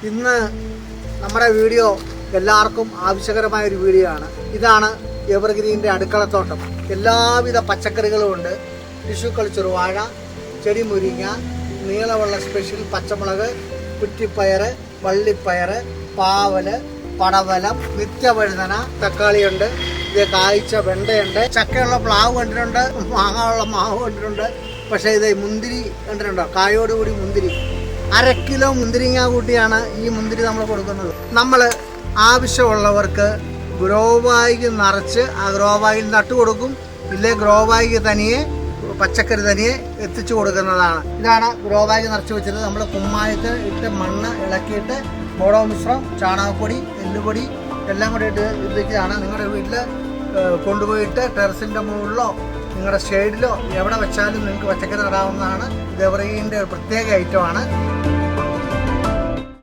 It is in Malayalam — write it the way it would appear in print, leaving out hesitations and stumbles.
ഇന്ന് നമ്മുടെ വീഡിയോ എല്ലാവർക്കും ആവശ്യകരമായ ഒരു വീഡിയോ ആണ്. ഇതാണ് എവർഗ്രീൻ്റെ അടുക്കളത്തോട്ടം. എല്ലാവിധ പച്ചക്കറികളും ഉണ്ട്. ടിഷ്യൂ കൾച്ചർ വാഴ, ചെടി മുരിങ്ങ, നീളമുള്ള സ്പെഷ്യൽ പച്ചമുളക്, കുറ്റിപ്പയർ, വള്ളിപ്പയർ, പാവല്, പടവലം, നിത്യവഴുതന, തക്കാളിയുണ്ട്, ഇത് കായ്ച്ച വെണ്ടയുണ്ട്, ചക്കയുള്ള പ്ലാവ് കണ്ടിട്ടുണ്ട്, മാങ്ങയുള്ള മാവ് കണ്ടിട്ടുണ്ട്. പക്ഷേ ഇത് മുന്തിരി കണ്ടിട്ടുണ്ടോ? കായോടുകൂടി മുന്തിരി 1/2 കിലോ മുന്തിരിങ്ങ കൂട്ടിയാണ് ഈ മുന്തിരി നമ്മൾ കൊടുക്കുന്നത്. നമ്മൾ ആവശ്യമുള്ളവർക്ക് ഗ്രോ ബാഗ് നിറച്ച് ആ ഗ്രോ ബാഗിൽ നട്ടു കൊടുക്കും. ഇല്ലേ ഗ്രോ ബാഗ് തനിയെ പച്ചക്കറി തനിയെ എത്തിച്ചു കൊടുക്കുന്നതാണ്. ഇതാണ് ഗ്രോ ബാഗ് നിറച്ച് വെച്ചത്. നമ്മൾ കുമ്മായത്ത് ഇട്ട് മണ്ണ് ഇളക്കിയിട്ട് ബോഡോ മിശ്രം, ചാണകപ്പൊടി, എല്ലുപൊടി എല്ലാം കൂടി ഇട്ട് ഇതാണ്. നിങ്ങളുടെ വീട്ടിൽ കൊണ്ടുപോയിട്ട് ടെറസിൻ്റെ മുകളിലോ നിങ്ങളുടെ ഷെയ്ഡിലോ എവിടെ വെച്ചാലും നിങ്ങൾക്ക് പച്ചക്കറി നടാവുന്നതാണ്. ഇത് എവർഗ്രീൻ്റെ ഒരു പ്രത്യേക ഐറ്റമാണ്.